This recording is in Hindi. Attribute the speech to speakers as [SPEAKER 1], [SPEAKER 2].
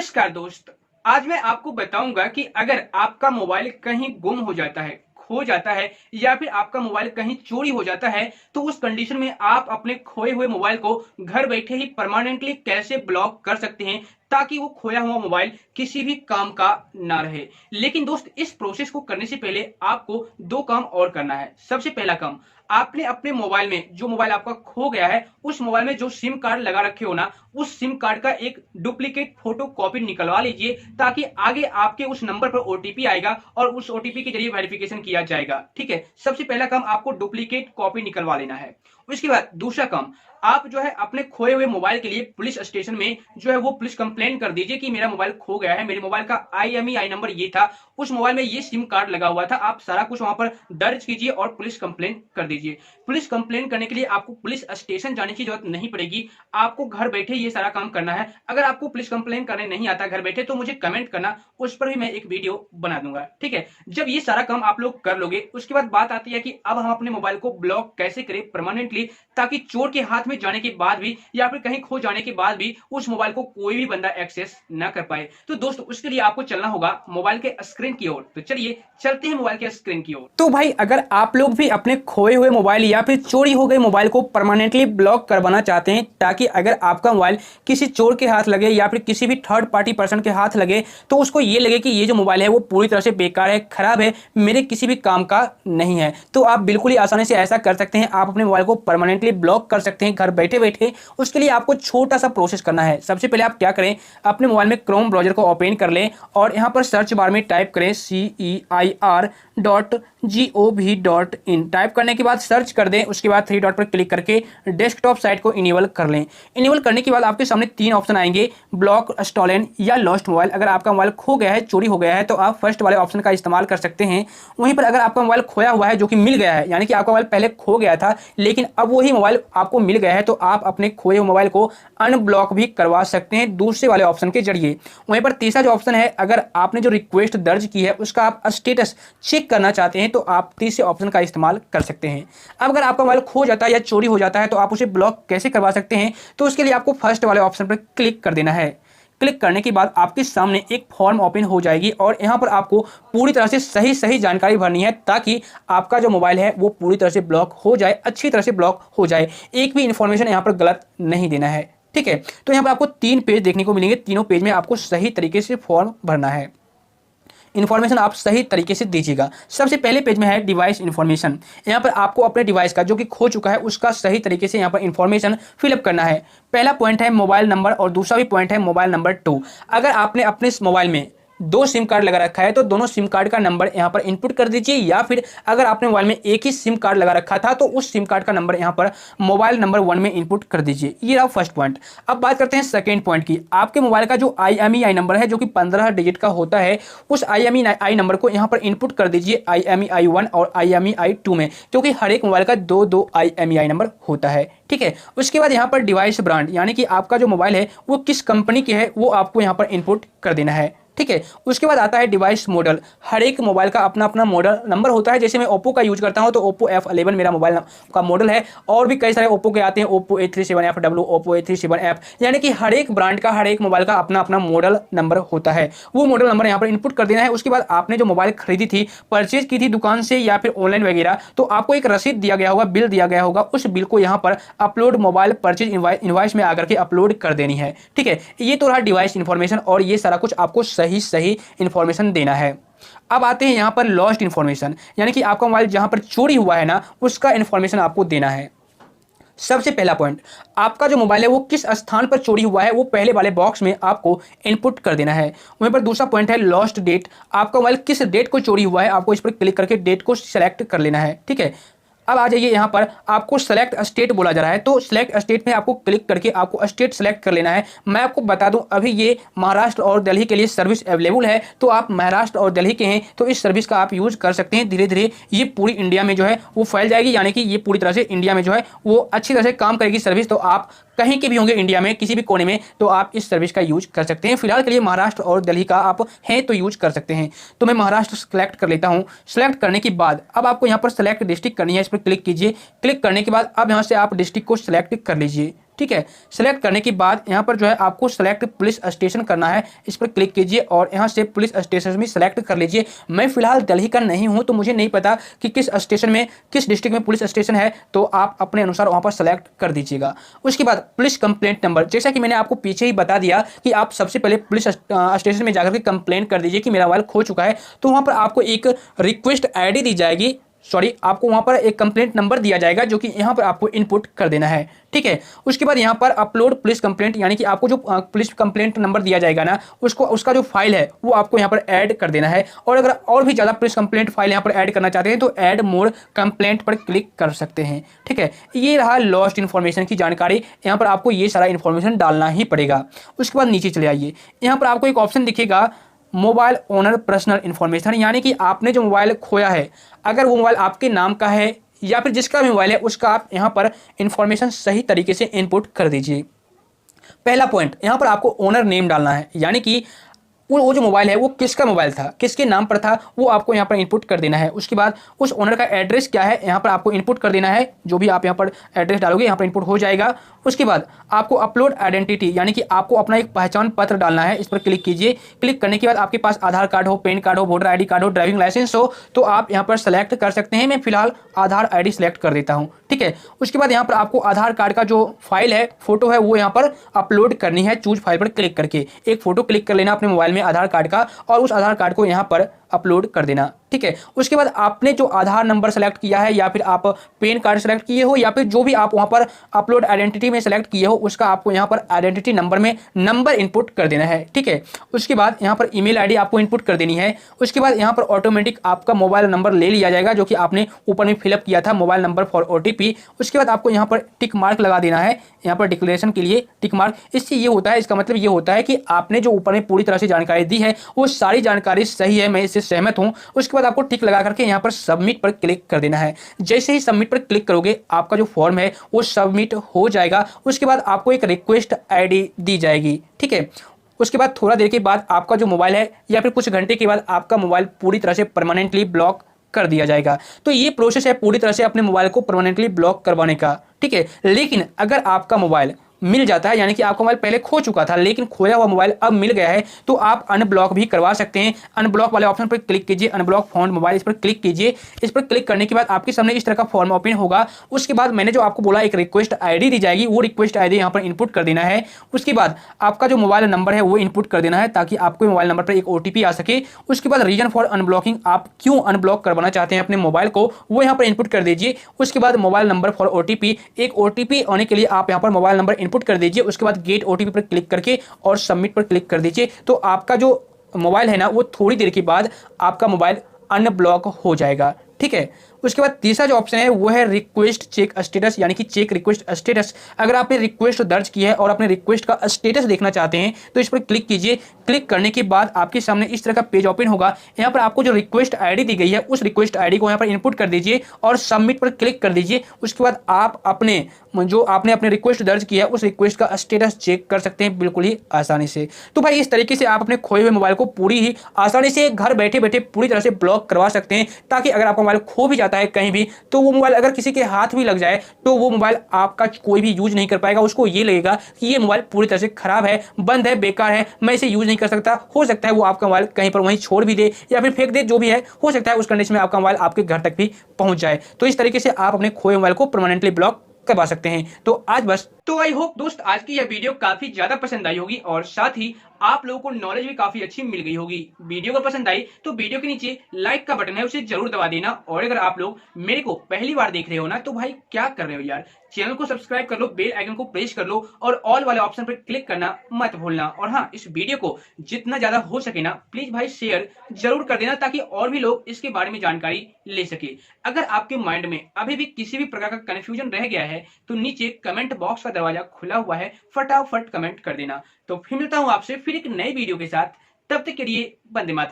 [SPEAKER 1] नमस्कार दोस्त। आज मैं आपको बताऊंगा कि अगर आपका मोबाइल कहीं गुम हो जाता है, खो जाता है या फिर आपका मोबाइल कहीं चोरी हो जाता है तो उस कंडीशन में आप अपने खोए हुए मोबाइल को घर बैठे ही परमानेंटली कैसे ब्लॉक कर सकते हैं ताकि वो खोया हुआ मोबाइल किसी भी काम का ना रहे। लेकिन दोस्त, इस प्रोसेस को करने से पहले आपको दो काम और करना है। सबसे पहला काम, आपने अपने मोबाइल में जो मोबाइल आपका खो गया है उस मोबाइल में जो सिम कार्ड लगा रखे हो ना, उस सिम कार्ड का एक डुप्लीकेट फोटो कॉपी निकलवा लीजिए ताकि आगे आपके उस नंबर पर ओटीपी आएगा और उस ओटीपी के जरिए वेरिफिकेशन किया जाएगा। ठीक है, सबसे पहला काम आपको डुप्लीकेट कॉपी निकलवा लेना है। उसके बाद दूसरा काम, आप जो है अपने खोए हुए मोबाइल के लिए पुलिस स्टेशन में जो है वो पुलिस कंप्लेंट कर दीजिए कि मेरा मोबाइल खो गया है, मेरे मोबाइल का IMEI नंबर ये था, उस मोबाइल में ये सिम कार्ड लगा हुआ था। आप सारा कुछ वहां पर दर्ज कीजिए और पुलिस कंप्लेंट कर दीजिए। पुलिस कंप्लेंट करने के लिए आपको पुलिस स्टेशन जाने की जरूरत नहीं पड़ेगी, आपको घर बैठे ये सारा काम करना है। अगर आपको पुलिस कंप्लेंट करने नहीं आता घर बैठे तो मुझे कमेंट करना, उस पर भी मैं एक वीडियो बना दूंगा। ठीक है, जब ये सारा काम आप लोग कर लोगे उसके बाद बात आती है कि अब हम अपने मोबाइल को ब्लॉक कैसे करें परमानेंटली ताकि चोर के हाथ में जाने के बाद भी या फिर कहीं खो जाने के बाद भी उस मोबाइल को कोई भी बंदा एक्सेस ना कर पाए। तो दोस्तों, उसके लिए आपको चलना होगा मोबाइल के स्क्रीन की ओर। तो चलिए चलते हैं मोबाइल के स्क्रीन की ओर। तो भाई, अगर आप लोग भी अपने खोए हुए मोबाइल या फिर चोरी हो गए मोबाइल को परमानेंटली ब्लॉक करवाना चाहते हैं ताकि अगर आपका मोबाइल किसी चोर के हाथ लगे या फिर किसी भी थर्ड पार्टी पर्सन के हाथ लगे तो उसको ये लगे कि ये जो मोबाइल है वो पूरी तरह से बेकार है, खराब है, मेरे किसी भी काम का नहीं है, तो आप बिल्कुल ही आसानी से ऐसा कर सकते हैं। आप अपने मोबाइल को परमानेंटली ब्लॉक कर सकते हैं घर बैठे बैठे। उसके लिए आपको छोटा सा प्रोसेस करना है। सबसे पहले आप क्या करें, अपने मोबाइल में क्रोम ब्राउजर को ओपन कर लें और यहाँ पर सर्च बार में टाइप करें CEIR.gov.in। टाइप करने के बाद सर्च कर दें, उसके बाद थ्री डॉट पर क्लिक करके डेस्कटॉप साइट को इनेबल कर लें। इनेबल करने के बाद आपके सामने तीन ऑप्शन आएंगे, ब्लॉक, स्टॉलन या लॉस्ट मोबाइल। अगर आपका मोबाइल खो गया है, चोरी हो गया है, तो आप फर्स्ट वाले ऑप्शन का इस्तेमाल कर सकते हैं। वहीं पर अगर आपका मोबाइल खोया हुआ है जो कि मिल गया है, यानी कि आपका मोबाइल पहले खो गया था लेकिन अब वही मोबाइल आपको मिल गया है, तो आप अपने खोए हुए मोबाइल को अनब्लॉक भी करवा सकते हैं दूसरे वाले ऑप्शन के जरिए। वहीं पर तीसरा जो ऑप्शन है, अगर आपने जो रिक्वेस्ट दर्ज की है उसका आप स्टेटस चेक करना चाहते हैं तो आप तीसरे ऑप्शन का इस्तेमाल कर सकते हैं। अब अगर आपका मोबाइल खो जाता है या चोरी हो जाता है तो आप उसे ब्लॉक कैसे करवा सकते हैं, तो उसके लिए आपको फर्स्ट वाले ऑप्शन पर क्लिक कर देना है। क्लिक करने के बाद आपके सामने एक फॉर्म ओपन हो जाएगी और यहाँ पर आपको पूरी तरह से सही जानकारी भरनी है ताकि आपका जो मोबाइल है वो पूरी तरह से ब्लॉक हो जाए, अच्छी तरह से ब्लॉक हो जाए। एक भी इंफॉर्मेशन यहाँ पर गलत नहीं देना है। ठीक है, तो यहाँ पर आपको 3 पेज देखने को मिलेंगे, तीनों पेज में आपको सही तरीके से फॉर्म भरना है। इन्फॉर्मेशन आप सही तरीके से दीजिएगा। सबसे पहले पेज में है डिवाइस इन्फॉर्मेशन। यहाँ पर आपको अपने डिवाइस का जो कि खो चुका है उसका सही तरीके से यहाँ पर इन्फॉर्मेशन फिलअप करना है। पहला पॉइंट है मोबाइल नंबर और दूसरा भी पॉइंट है मोबाइल नंबर 2। अगर आपने अपने इस मोबाइल में 2 सिम कार्ड लगा रखा है तो दोनों सिम कार्ड का नंबर यहाँ पर इनपुट कर दीजिए, या फिर अगर आपने मोबाइल में एक ही सिम कार्ड लगा रखा था तो उस सिम कार्ड का नंबर यहाँ पर मोबाइल नंबर 1 में इनपुट कर दीजिए। ये रहा फर्स्ट पॉइंट। अब बात करते हैं सेकेंड पॉइंट की। आपके मोबाइल का जो IMEI नंबर है जो कि 15 डिजिट का होता है, उस IMEI नंबर को यहाँ पर इनपुट कर दीजिए IMEI 1 और IMEI 2 में, क्योंकि हर एक मोबाइल का 2 IMEI नंबर होता है। ठीक है, उसके बाद यहाँ पर डिवाइस ब्रांड, यानी कि आपका जो मोबाइल है वो किस कंपनी के है वो आपको यहाँ पर इनपुट कर देना है। ठीक है, उसके बाद आता है डिवाइस मॉडल। हर एक मोबाइल का अपना अपना मॉडल नंबर होता है। जैसे मैं ओप्पो का यूज करता हूं तो ओप्पो F11 मेरा मोबाइल का मॉडल है, और भी कई सारे ओप्पो के आते हैं, ओप्पो A37FW, ओप्पो A37F, यानी कि हर एक ब्रांड का, हर एक मोबाइल का अपना अपना मॉडल नंबर होता है। वो मॉडल नंबर यहाँ पर इनपुट कर देना है। उसके बाद आपने जो मोबाइल खरीदी थी, परचेज की थी दुकान से या फिर ऑनलाइन वगैरह, तो आपको एक रसीद दिया गया होगा, बिल दिया गया होगा, उस बिल को यहाँ पर अपलोड मोबाइल परचेज इनवॉइस में आकर के अपलोड कर देनी है। ठीक है, ये तो रहा डिवाइस इन्फॉर्मेशन और ये सारा कुछ आपको सही इंफॉर्मेशन देना है। अब आते हैं यहाँ पर लॉस्ट इंफॉर्मेशन, यानी कि आपका मोबाइल जहां पर चोरी हुआ है ना उसका इंफॉर्मेशन आपको देना है। सबसे पहला पॉइंट, आपका जो मोबाइल है वो किस स्थान पर चोरी हुआ है वो पहले वाले बॉक्स में आपको इनपुट कर देना है। वहीं पर दूसरा पॉइंट है लॉस्ट डेट। आपका मोबाइल किस डेट को चोरी हुआ है, आपको इस पर क्लिक करके डेट को सिलेक्ट कर लेना है। ठीक है, अब आ जाइए, यहाँ पर आपको सेलेक्ट स्टेट बोला जा रहा है, तो सेलेक्ट स्टेट में आपको क्लिक करके आपको स्टेट सेलेक्ट कर लेना है। मैं आपको बता दूं, अभी ये महाराष्ट्र और दिल्ली के लिए सर्विस अवेलेबल है, तो आप महाराष्ट्र और दिल्ली के हैं तो इस सर्विस का आप यूज कर सकते हैं। धीरे धीरे ये पूरी इंडिया में जो है वो फैल जाएगी, यानी कि ये पूरी तरह से इंडिया में जो है वो अच्छी तरह से काम करेगी सर्विस। तो आप कहीं के भी होंगे इंडिया में किसी भी कोने में तो आप इस सर्विस का यूज कर सकते हैं। फिलहाल के लिए महाराष्ट्र और दिल्ली का आप हैं तो यूज कर सकते हैं। तो मैं महाराष्ट्र सेलेक्ट कर लेता हूं। सेलेक्ट करने के बाद अब आपको यहां पर सेलेक्ट डिस्ट्रिक्ट करनी है, इस पर क्लिक कीजिए। क्लिक करने के बाद अब यहां से आप डिस्ट्रिक्ट को सिलेक्ट कर लीजिए। ठीक है। सेलेक्ट करने के बाद यहाँ पर जो है आपको सेलेक्ट पुलिस स्टेशन करना है, इस पर क्लिक कीजिए और यहाँ से पुलिस स्टेशन में सेलेक्ट कर लीजिए। मैं फिलहाल दिल्ली का नहीं हूँ तो मुझे नहीं पता कि किस स्टेशन में, किस डिस्ट्रिक्ट में पुलिस स्टेशन है, तो आप अपने अनुसार वहाँ पर सेलेक्ट कर दीजिएगा। उसके बाद पुलिस कंप्लेंट नंबर, जैसा कि मैंने आपको पीछे ही बता दिया कि आप सबसे पहले पुलिस स्टेशन में जाकर के कंप्लेंट कर दीजिए कि मेरा मोबाइल खो चुका है। तो वहाँ पर आपको एक रिक्वेस्ट आईडी दी जाएगी, सॉरी आपको वहां पर एक कंप्लेंट नंबर दिया जाएगा जो कि यहां पर आपको इनपुट कर देना है, ठीक है। उसके बाद यहां पर अपलोड पुलिस कंप्लेंट, यानी कि आपको जो पुलिस कंप्लेंट नंबर दिया जाएगा ना, उसको उसका जो फाइल है वो आपको यहां पर ऐड कर देना है। और अगर और भी ज़्यादा पुलिस कंप्लेंट फाइल यहां पर ऐड करना चाहते हैं तो ऐड मोर कंप्लेंट पर क्लिक कर सकते हैं, ठीक है। ये रहा लॉस्ट इन्फॉर्मेशन की जानकारी, यहाँ पर आपको ये सारा इन्फॉर्मेशन डालना ही पड़ेगा। उसके बाद नीचे चले आइए, यहाँ पर आपको एक ऑप्शन दिखेगा मोबाइल ओनर पर्सनल इन्फॉर्मेशन, यानी कि आपने जो मोबाइल खोया है, अगर वो मोबाइल आपके नाम का है या फिर जिसका भी मोबाइल है उसका आप यहाँ पर इन्फॉर्मेशन सही तरीके से इनपुट कर दीजिए। पहला पॉइंट, यहाँ पर आपको ओनर नेम डालना है, यानी कि वो जो मोबाइल है वो किसका मोबाइल था, किसके नाम पर था, वो आपको यहाँ पर इनपुट कर देना है। उसके बाद उस ओनर का एड्रेस क्या है यहाँ पर आपको इनपुट कर देना है, जो भी आप यहाँ पर एड्रेस डालोगे यहाँ पर इनपुट हो जाएगा। उसके बाद आपको अपलोड आइडेंटिटी, यानी कि आपको अपना एक पहचान पत्र डालना है, इस पर क्लिक कीजिए। क्लिक करने के बाद आपके पास आधार कार्ड हो, पैन कार्ड हो, वोटर आई कार्ड हो, ड्राइविंग लाइसेंस हो, तो आप यहाँ पर सेलेक्ट कर सकते हैं। मैं फिलहाल आधार ID सेलेक्ट कर देता हूँ, ठीक है। उसके बाद यहाँ पर आपको आधार कार्ड का जो फाइल है, फोटो है, वो यहाँ पर अपलोड करनी है। चूज फाइल पर क्लिक करके एक फोटो क्लिक कर लेना अपने मोबाइल में आधार कार्ड का, और उस आधार कार्ड को यहाँ पर अपलोड कर देना, ठीक है। उसके बाद आपने जो आधार नंबर सेलेक्ट किया है या फिर आप पैन कार्ड सेलेक्ट किए हो या फिर जो भी आप वहां पर अपलोड आइडेंटिटी में सेलेक्ट किए हो, उसका आपको यहां पर आइडेंटिटी नंबर में नंबर इनपुट कर देना है, ठीक है। उसके बाद यहां पर ईमेल आईडी आपको इनपुट कर देनी है। उसके बाद यहां पर ऑटोमेटिक आपका मोबाइल नंबर ले लिया जाएगा जो कि आपने ऊपर में फिलअप किया था, मोबाइल नंबर फॉर OTP। उसके बाद आपको यहाँ पर टिक मार्क लगा देना है, यहाँ पर डिक्लेरेशन के लिए टिक मार्क। इससे ये होता है, इसका मतलब ये होता है कि आपने जो ऊपर में पूरी तरह से जानकारी दी है वो सारी जानकारी सही है, मैं इससे सहमत हूँ। उसके बाद आपको टिक लगा करके यहाँ पर सबमिट पर क्लिक कर देना है। जैसे ही सबमिट पर क्लिक करोगे आपका जो फॉर्म है वो सबमिट हो जाएगा। उसके बाद आपको एक रिक्वेस्ट ID दी जाएगी, ठीक है। उसके बाद थोड़ा देर के बाद आपका जो मोबाइल है या फिर कुछ घंटे के बाद आपका मोबाइल पूरी तरह से परमानेंटली ब्लॉक कर दिया जाएगा। तो ये प्रोसेस है पूरी तरह से अपने मोबाइल को परमानेंटली ब्लॉक करवाने का, ठीक है। लेकिन अगर आपका मोबाइल मिल जाता है, यानी कि आपका मोबाइल पहले खो चुका था लेकिन खोया हुआ मोबाइल अब मिल गया है, तो आप अनब्लॉक भी करवा सकते हैं। अनब्लॉक वाले ऑप्शन पर क्लिक कीजिए, अनब्लॉक फाउंड मोबाइल, इस पर क्लिक कीजिए। इस पर क्लिक करने के बाद आपके सामने इस तरह का फॉर्म ओपन होगा। उसके बाद मैंने जो आपको बोला एक रिक्वेस्ट ID दी जाएगी, वो रिक्वेस्ट ID यहाँ पर इनपुट कर देना है। उसके बाद आपका जो मोबाइल नंबर है वो इनपुट कर देना है ताकि आपके मोबाइल नंबर पर एक OTP आ सके। उसके बाद रीजन फॉर अनब्लॉकिंग, आप क्यों अनब्लॉक करवाना चाहते हैं अपने मोबाइल को, वो यहाँ पर इनपुट कर दीजिए। उसके बाद मोबाइल नंबर फॉर OTP, एक OTP आने के लिए आप यहाँ पर मोबाइल नंबर इनपुट कर दीजिए। उसके बाद गेट OTP पर क्लिक करके और सबमिट पर क्लिक कर दीजिए। तो आपका जो मोबाइल है ना वो थोड़ी देर के बाद आपका मोबाइल अनब्लॉक हो जाएगा, ठीक है। उसके बाद तीसरा जो ऑप्शन है वो है रिक्वेस्ट चेक स्टेटस, यानी कि चेक रिक्वेस्ट स्टेटस। अगर आपने रिक्वेस्ट दर्ज की है और अपने रिक्वेस्ट का स्टेटस देखना चाहते हैं तो इस पर क्लिक कीजिए। क्लिक करने के बाद आपके सामने इस तरह का पेज ओपन होगा। यहाँ पर आपको जो रिक्वेस्ट ID दी गई है उस रिक्वेस्ट ID को यहाँ पर इनपुट कर दीजिए और सबमिट पर क्लिक कर दीजिए। उसके बाद आप अपने जो आपने अपने रिक्वेस्ट दर्ज किया है उस रिक्वेस्ट का स्टेटस चेक कर सकते हैं बिल्कुल ही आसानी से। तो भाई इस तरीके से आप अपने खोए हुए मोबाइल को पूरी ही आसानी से घर बैठे बैठे पूरी तरह से ब्लॉक करवा सकते हैं, ताकि अगर आपका मोबाइल खो भी जाता है कहीं भी तो वो मोबाइल अगर किसी के हाथ भी लग जाए तो वो मोबाइल आपका कोई भी यूज नहीं कर पाएगा। उसको ये लगेगा कि ये मोबाइल पूरी तरह से खराब है, बंद है, बेकार है, मैं इसे यूज नहीं कर सकता। हो सकता है वो आपका मोबाइल कहीं पर वहीं छोड़ भी दे या फिर फेंक दे, जो भी है हो सकता है उस कंडीशन में आपका मोबाइल आपके घर तक भी पहुंच जाए। तो इस तरीके से आप अपने खोए मोबाइल को परमानेंटली ब्लॉक करवा सकते हैं। तो आज बस, तो आई होप दोस्त आज की यह वीडियो काफी ज्यादा पसंद आई होगी और साथ ही आप लोगों को नॉलेज भी काफी अच्छी मिल गई होगी। वीडियो को पसंद आई तो वीडियो के नीचे लाइक का बटन है उसे जरूर दबा देना। और अगर आप लोग मेरे को पहली बार देख रहे हो ना तो भाई क्या कर रहे हो यार, चैनल को सब्सक्राइब कर लो, बेल आइकन को प्रेस कर लो और ऑल वाले ऑप्शन पर क्लिक करना मत भूलना। और हाँ, इस वीडियो को जितना ज्यादा हो सके ना प्लीज भाई शेयर जरूर कर देना ताकि और भी लोग इसके बारे में जानकारी ले सके। अगर आपके माइंड में अभी भी किसी भी प्रकार का कंफ्यूजन रह गया है तो नीचे कमेंट बॉक्स का दरवाजा खुला हुआ है, फटाफट कमेंट कर देना। तो फिर मिलता हूं आपसे फिर एक नई वीडियो के साथ, तब तक के लिए वंदे मातरम।